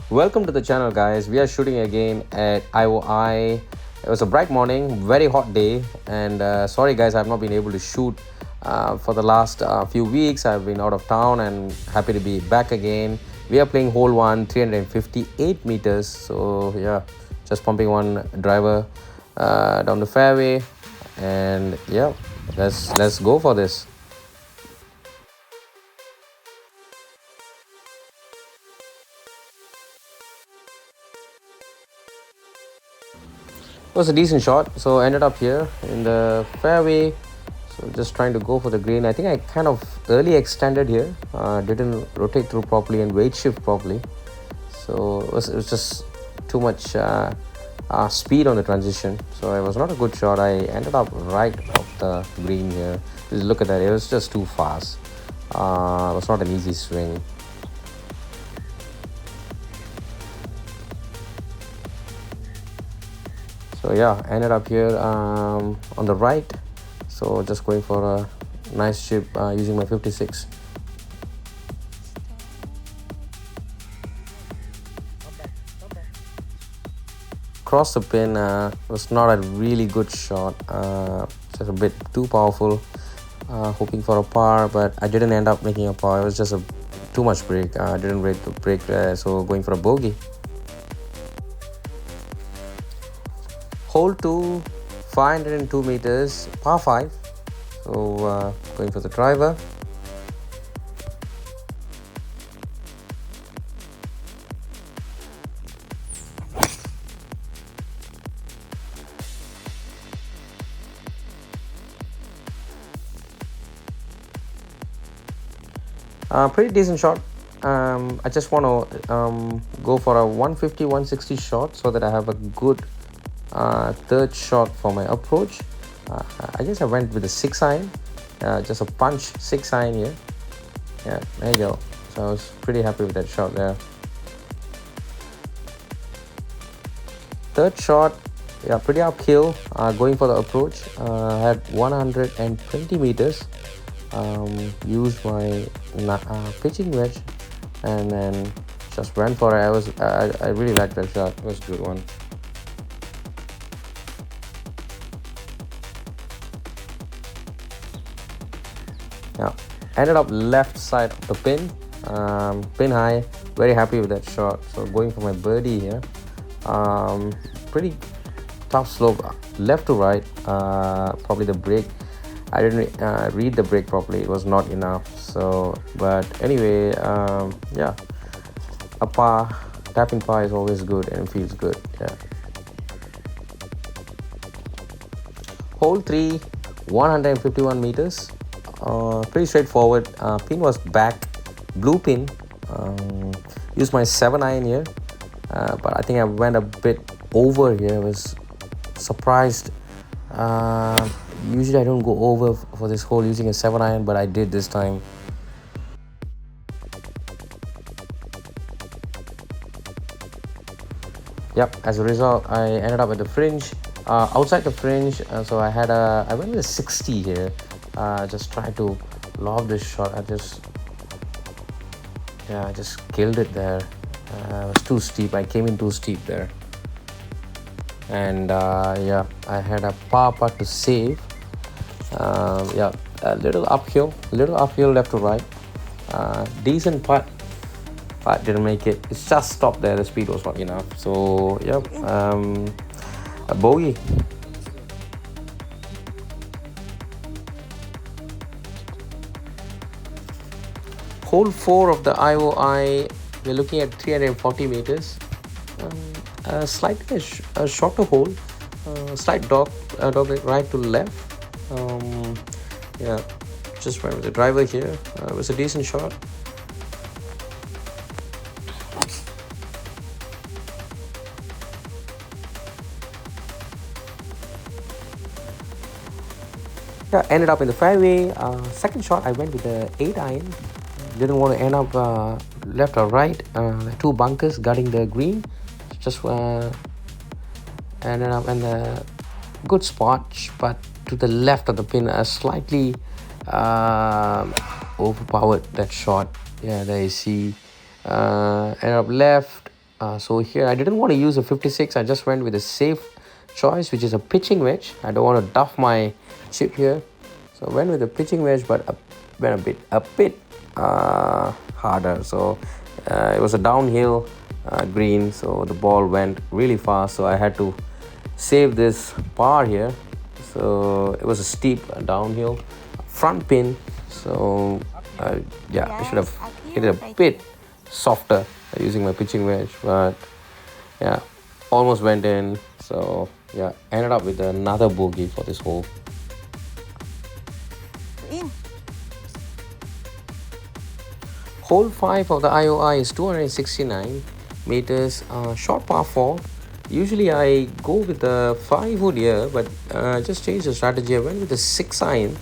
Welcome to the channel, guys. We are shooting again at IOI. It was a bright morning, very hot day, and sorry guys, I've not been able to shoot for the last few weeks. I've been out of town and happy to be back again. We are playing hole 1, 358 meters. So yeah, just pumping one driver down the fairway, and yeah, let's go for this. It was a decent shot, so I ended up here in the fairway. So just trying to go for the green. I think I kind of early extended here, didn't rotate through properly and weight shift properly, so it was just too much speed on the transition. So it was not a good shot. I ended up right off the green here. Just look at that, it was just too fast. It was not an easy swing. So yeah, I ended up here on the right. So just going for a nice chip using my 56. Cross the pin, was not a really good shot, just a bit too powerful, hoping for a par, but I didn't end up making a par. It was just a too much break. I didn't rate the break, so going for a bogey. Hole 2, 502 meters, par 5. So going for the driver. Pretty decent shot. I just want to go for a 150 160 shot so that I have a good third shot for my approach. I guess I went with a 6 iron, just a punch 6 iron here. Yeah, there you go. So I was pretty happy with that shot there. Third shot, yeah, pretty uphill, going for the approach. I had 120 meters. Used my pitching wedge and then just went for it. I really liked that shot. It was a good one. Yeah, ended up left side of the pin, pin high. Very happy with that shot. So going for my birdie here. Pretty tough slope, left to right. Probably the break, I didn't read the break properly. It was not enough. So, but anyway, yeah, a par, tapping par is always good and it feels good. Yeah. Hole 3, 151 meters. Pretty straightforward. Pin was back, blue pin. Used my 7 iron here, but I think I went a bit over here. I was surprised. Usually I don't go over for this hole using a 7 iron, but I did this time. Yep, as a result I ended up at the fringe, outside the fringe. So I went with a 60 here. Just trying to lob this shot. I just killed it there. It was too steep. I came in too steep there, and yeah, I had a par putt to save. Yeah, a little uphill left to right. Decent putt, but didn't make it. It's just stopped there. The speed was not enough. So yeah, a bogey. Hole 4 of the IOI, we're looking at 340 meters. Slightly a shorter hole, slight dog right to left. Yeah, just went with the driver here. It was a decent shot. Yeah, ended up in the fairway. Second shot, I went with the 8 iron. Didn't want to end up left or right. Two bunkers guarding the green. Just ended up in the good spot, but to the left of the pin, slightly overpowered that shot. Yeah, there you see. Ended up left, So here I didn't want to use a 56. I just went with a safe choice, which is a pitching wedge. I don't want to duff my chip here, so I went with a pitching wedge, but went a bit harder. So it was a downhill green, so the ball went really fast, so I had to save this par here. So it was a steep downhill front pin, so yeah, I should have hit it a bit softer using my pitching wedge, but yeah, almost went in. So yeah, ended up with another bogey for this hole. In. Hole 5 of the IOI is 269 meters, short par 4. Usually I go with the 5 wood here, but just changed the strategy. I went with the 6 iron,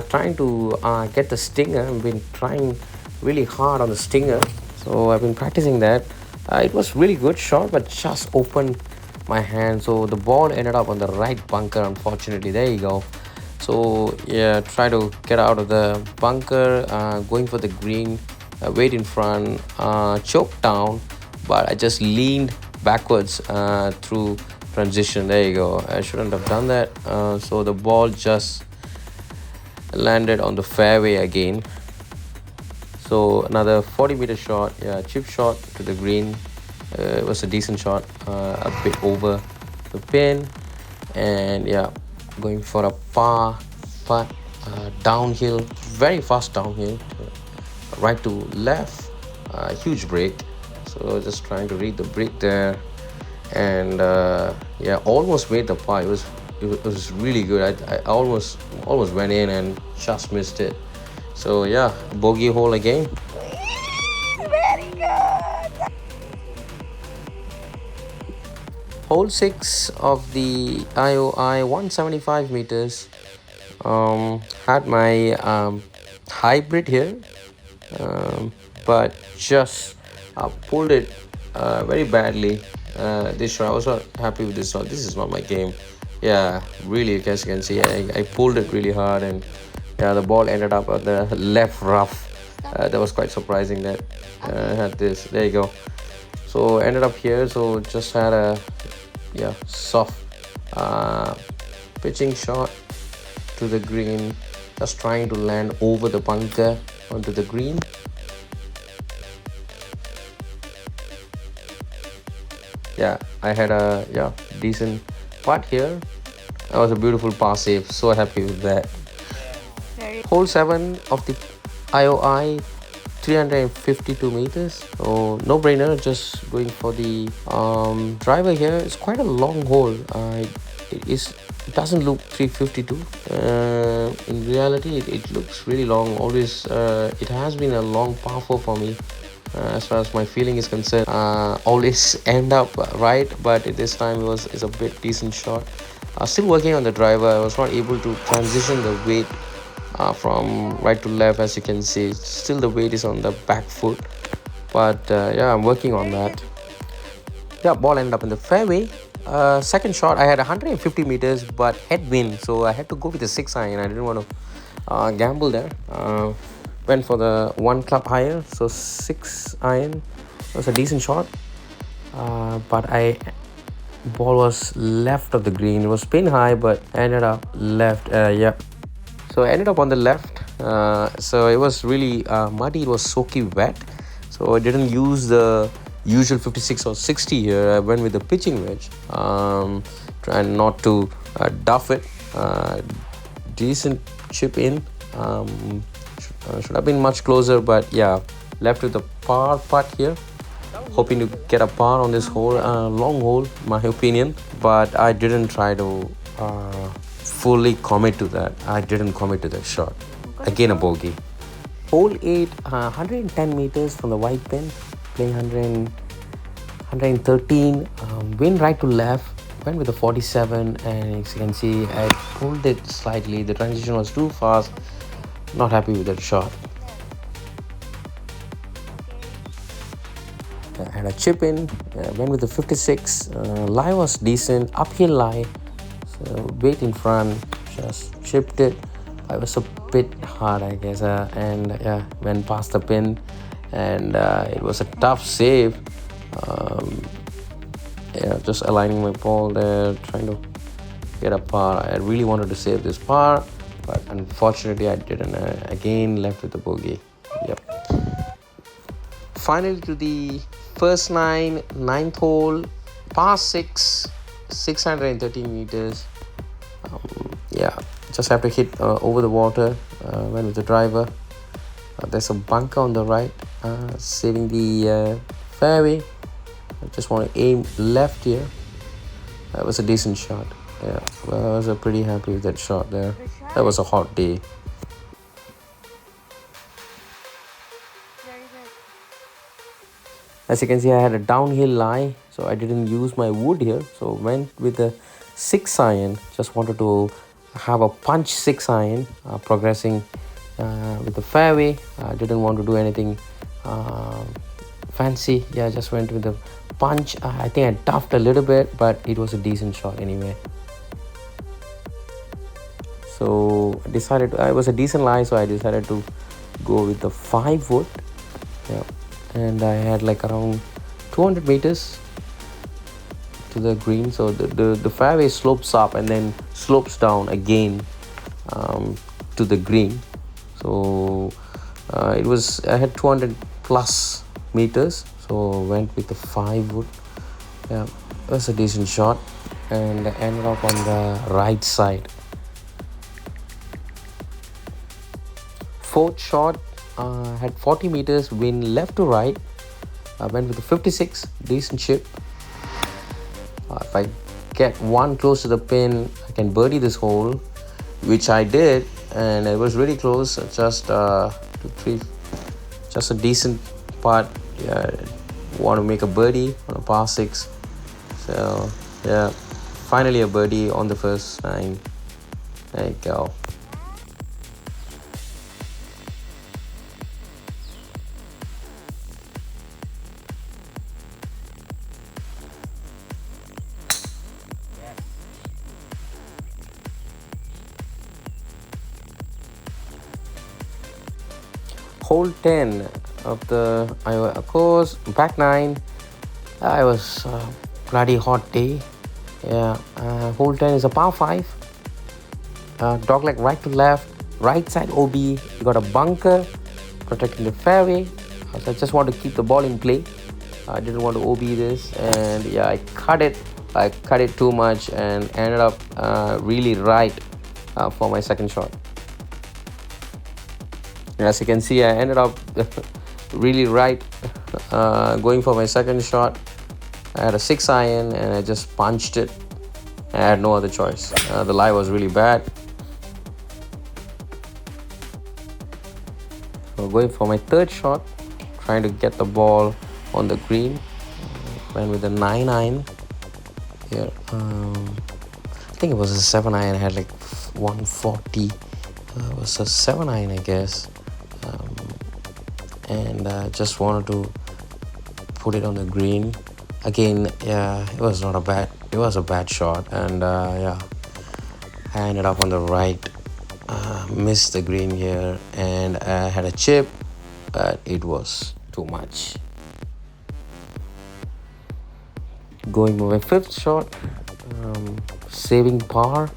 trying to get the stinger. I've been trying really hard on the stinger, so I've been practicing that. It was really good shot, but just opened my hand, so the ball ended up on the right bunker, unfortunately. There you go. So yeah, try to get out of the bunker, going for the green, weight in front, choke down, but I just leaned backwards through transition. There you go. I shouldn't have done that. So the ball just landed on the fairway again. So another 40-meter shot, yeah, chip shot to the green. It was a decent shot, a bit over the pin, and yeah, going for a par putt, downhill, very fast downhill, right to left, huge break. So just trying to read the break there, and yeah, almost made the par. It was really good. I almost went in and just missed it. So yeah, bogey hole again. Very good. Hole 6 of the IOI, 175 meters. Had my hybrid here, but just pulled it very badly. This shot, I was not happy with this shot. This is not my game. Yeah, really, as you can see, I pulled it really hard, and yeah, the ball ended up at the left rough. That was quite surprising that I had this. There you go. So ended up here. So just had a soft pitching shot to the green, just trying to land over the bunker onto the green. Yeah, I had a decent putt here. That was a beautiful par save. So happy with that. Hole 7 of the IOI, 352 meters. So no brainer, just going for the driver here. It's quite a long hole. It doesn't look 352. In reality, it looks really long. Always, it has been a long par 4 for me. As far as my feeling is concerned, always end up right, but this time it's a bit decent shot. Still working on the driver. I was not able to transition the weight from right to left. As you can see, still the weight is on the back foot, but yeah, I'm working on that. Yeah, ball ended up in the fairway. Second shot, I had 150 meters, but headwind, so I had to go with the 6 iron. I didn't want to gamble there. Went for the 1 club higher, so 6 iron. It was a decent shot, but ball was left of the green. It was pin high, but ended up left. Yeah, so I ended up on the left. So it was really muddy. It was soaky wet, so I didn't use the usual 56 or 60 here. I went with the pitching wedge, trying not to duff it. Decent chip in. Should have been much closer, but yeah, left with the par putt here, hoping to get a par on this hole. Long hole, my opinion, but I didn't try to fully commit to that. I didn't commit to that shot. Again, a bogey. Hole 8, 110 meters from the white pin, playing 113. Wind right to left. Went with the 47, and as you can see, I pulled it slightly. The transition was too fast. Not happy with that shot. I had a chip in. Went with the 56. Lie was decent. Uphill lie. So weight in front. Just chipped it. I was a bit hard, I guess. And yeah, went past the pin. And it was a tough save. Yeah, just aligning my ball there, trying to get a par. I really wanted to save this par, but unfortunately I didn't. Again left with the bogey. Yep. Finally to the first ninth hole, par 6, 613 meters. Yeah, just have to hit over the water. Went with the driver. There's a bunker on the right, saving the fairway. I just want to aim left here. That was a decent shot. Yeah, well, I was pretty happy with that shot there. That was a hot day. Very good. As you can see, I had a downhill lie, so I didn't use my wood here. So went with a 6 iron. Just wanted to have a punch 6 iron, progressing with the fairway. I didn't want to do anything fancy. Yeah, I just went with the punch. I think I toughed a little bit, but it was a decent shot anyway. So I decided it was a decent lie, so I decided to go with the 5 wood. Yeah, and I had like around 200 meters to the green. So the fairway slopes up and then slopes down again to the green. So I had 200 plus meters, so went with the 5 wood. Yeah, it was a decent shot, and I ended up on the right side. Fourth shot, had 40 meters, wind left to right. I went with the 56, decent chip. If I get one close to the pin, I can birdie this hole, which I did, and it was really close. Just 2, 3, just a decent putt. Yeah, want to make a birdie on a par 6. So yeah, finally a birdie on the first 9. There you go. Hole 10 of the IOI course, back 9. It was a bloody hot day. Yeah, hole 10 is a par 5. Dogleg right to left, right side OB. You got a bunker protecting the fairway. So I just want to keep the ball in play. I didn't want to OB this, and yeah, I cut it too much and ended up really right for my second shot. As you can see, I ended up really right going for my second shot. I had a 6 iron and I just punched it. I had no other choice. The lie was really bad. So going for my third shot, trying to get the ball on the green. Went with a 9 iron here. I think it was a 7 iron. I had like 140. It was a 7 iron, I guess. And just wanted to put it on the green again. Yeah, it was a bad shot, and yeah, I ended up on the right, missed the green here, and I had a chip, but it was too much. Going with my fifth shot, saving par.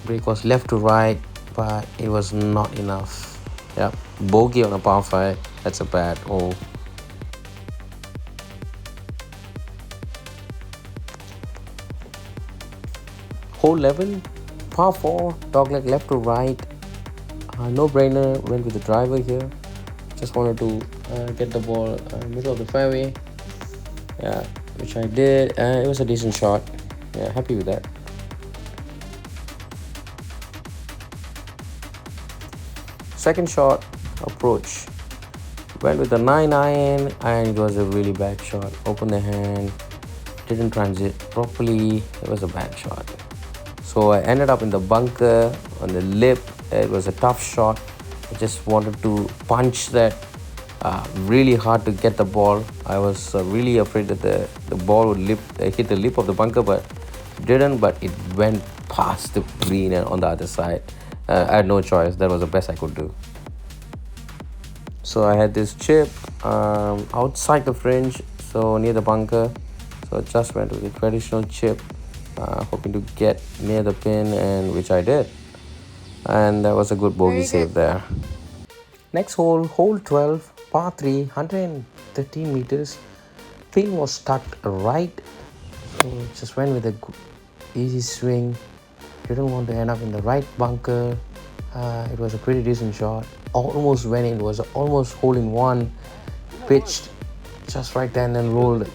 Break was left to right, but it was not enough. Yeah, bogey on a par 5. That's a bad hole. Hole 11, par 4, dogleg left to right. No brainer. Went with the driver here. Just wanted to get the ball middle of the fairway. Yeah, which I did. It was a decent shot. Yeah, happy with that. Second shot, approach. Went with the 9 iron, and it was a really bad shot. Opened the hand, didn't transit properly. It was a bad shot. So I ended up in the bunker on the lip. It was a tough shot. I just wanted to punch that really hard to get the ball. I was really afraid that the ball would hit the lip of the bunker, but Didn't, but it went past the green and on the other side. I had no choice. That was the best I could do. So I had this chip outside the fringe, so near the bunker. So I just went with the traditional chip, hoping to get near the pin, and which I did. And that was a good bogey Very save good. there. Next hole, hole 12, par 3, 113 meters. Pin was tucked right, so just went with a easy swing. Didn't want to end up in the right bunker. It was a pretty decent shot. Almost went in. It was almost hole in one. Pitched just right then and rolled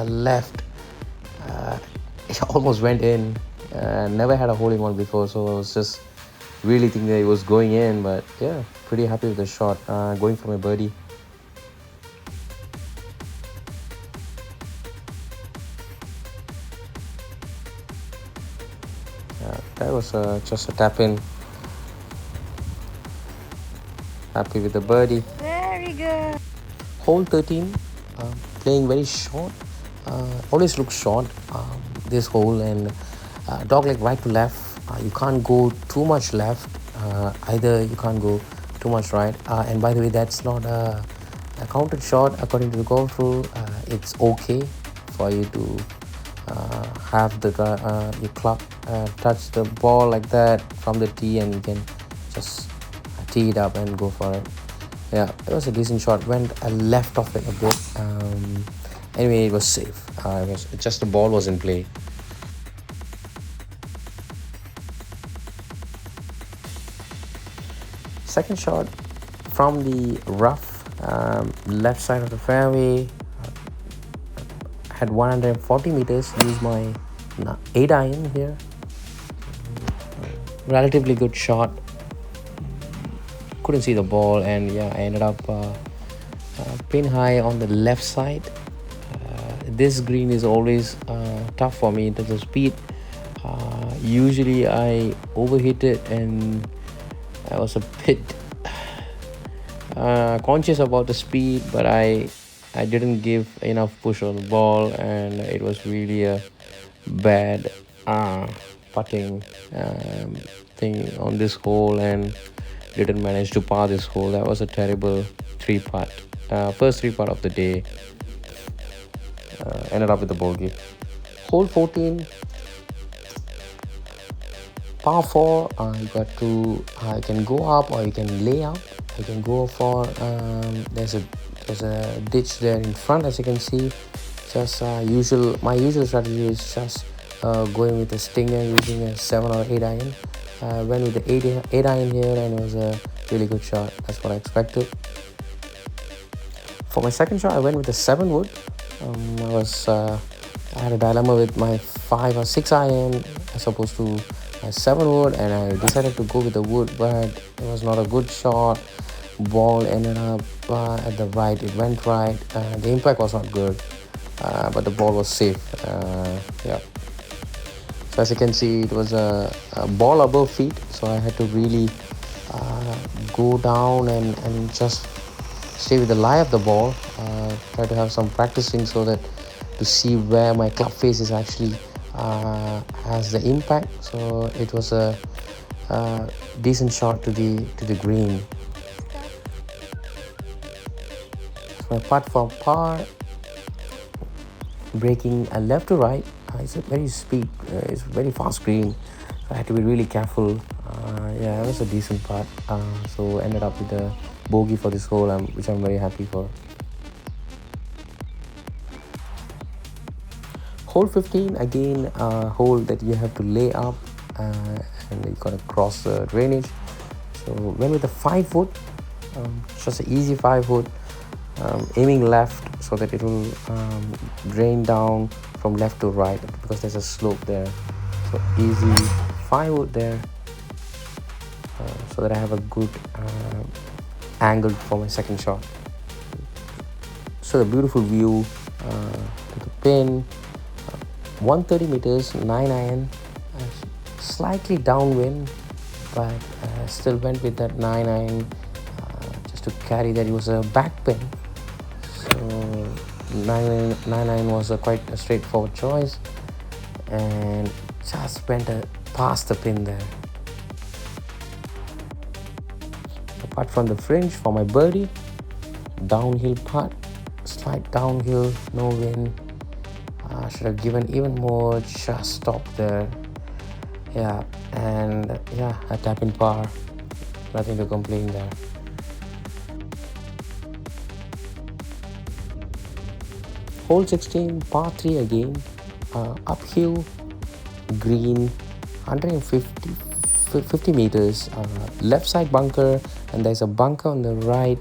left. It almost went in. Never had a hole in one before, so I was just really thinking that it was going in. But yeah, pretty happy with the shot. Going for my birdie. That was just a tap in. Happy with the birdie. Very good. Hole 13, playing very short. Always look short, this hole, and dog leg right to left. You can't go too much left, either you can't go too much right. And by the way, that's not a counted shot according to the golf rule. It's okay for you to have the your club touch the ball like that from the tee, and you can just tee it up and go for it. Yeah, it was a decent shot. Went left of it a bit. Anyway, it was safe. It was just the ball was in play. Second shot from the rough, left side of the fairway. Had 140 meters. Used my 8 iron here. Relatively good shot. Couldn't see the ball, and yeah, I ended up pin high on the left side. This green is always tough for me in terms of speed. Usually I overhit it, and I was a bit conscious about the speed, but I didn't give enough push on the ball, and it was really a bad putting thing on this hole, and didn't manage to par this hole. That was a terrible first three putt of the day. Ended up with the bogey. Hole 14, par 4. You got to you can go up or you can lay up. You can go for there's a ditch there in front, as you can see. Just my usual strategy is just going with a stinger using a 7 or 8 iron. Went with the 8 iron here, and it was a really good shot. That's what I expected. For my second shot, I went with a 7 wood. I had a dilemma with my 5 or 6 iron as opposed to my 7 wood, and I decided to go with the wood, but it was not a good shot. Ball ended up at the right. It went right. The impact was not good, but the ball was safe. Yeah. So as you can see, it was a ball above feet, so I had to really go down and just stay with the lie of the ball. Try to have some practicing so that to see where my club face is actually has the impact. So it was a decent shot to the green. So my putt for par, breaking a left to right. It's a it's very fast green, so I had to be really careful. Yeah, it was a decent putt. So ended up with a bogey for this hole, which I'm very happy for. Hole 15, again a hole that you have to lay up, and you gotta cross the drainage. So went with a 5 wood, just an easy 5 wood, aiming left so that it will drain down from left to right because there's a slope there. So easy 5 wood there, so that I have a good angle for my second shot. So the beautiful view to the pin, 130 meters, 9 iron, slightly downwind, but still went with that 9 iron just to carry that. It was a back pin, so 9 iron was quite a straightforward choice. and just went past the pin there. Apart from the fringe for my birdie, downhill putt, slight downhill, no wind. Should have given even more, just stopped there. Yeah, and yeah, a tap in par, nothing to complain there. Hole 16, par 3 again, uphill, green, 150 meters, left side bunker, and there's a bunker on the right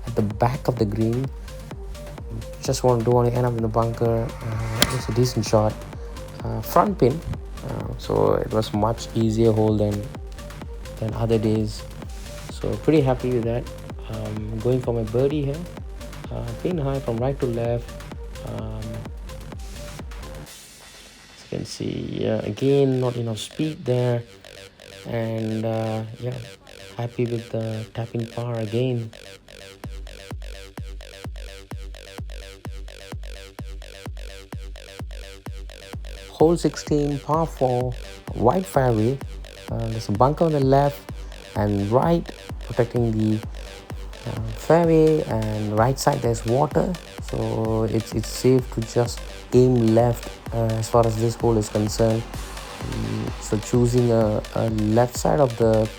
at the back of the green. Don't want to end up in the bunker. It's a decent shot, front pin, so it was much easier hole than other days, so pretty happy with that. Going for my birdie here, pin high from right to left. As you can see, yeah, again not enough speed there, and yeah, happy with the tap in par again. Hole 16, par 4, wide fairway. There's a bunker on the left and right protecting the fairway, and right side there's water, so it's safe to just aim left as far as this hole is concerned. So choosing a left side of the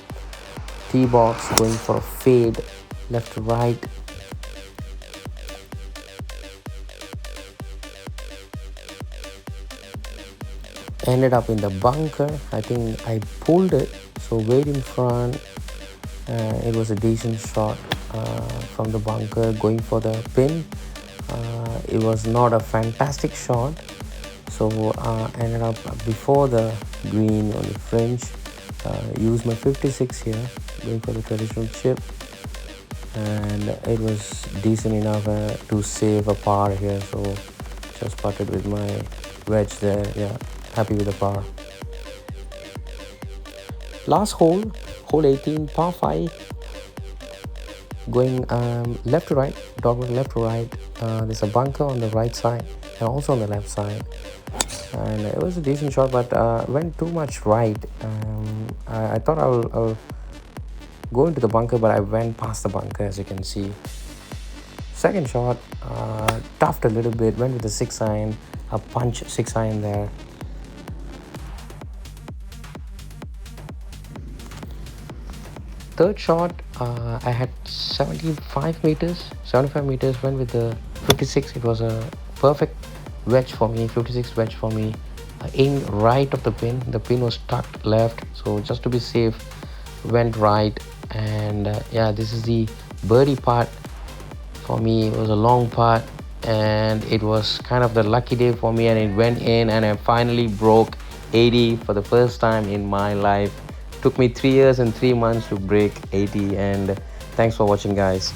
tee box, going for a fade left to right. Ended up in the bunker. I think I pulled it, so way in front. It was a decent shot from the bunker, going for the pin. It was not a fantastic shot, so ended up before the green on the fringe. Used my 56 here, going for the traditional chip, and it was decent enough to save a par here, so just putted with my wedge there. Yeah, happy with the par. Last hole, hole 18, par 5, going left to right, dogleg left to right. There's a bunker on the right side and also on the left side, and it was a decent shot, but went too much right. I thought I'll go into the bunker, but I went past the bunker, as you can see. Second shot, toughed a little bit, went with the 6-iron, a punch 6-iron there. Third shot, I had 75 meters, went with the 56. It was a perfect wedge for me, 56 wedge for me. Aimed right of the pin was tucked left, so just to be safe, went right. And yeah, this is the birdie part for me. It was a long putt, and it was kind of the lucky day for me, and it went in, and I finally broke 80 for the first time in my life. Took me 3 years and 3 months to break 80, and thanks for watching, guys.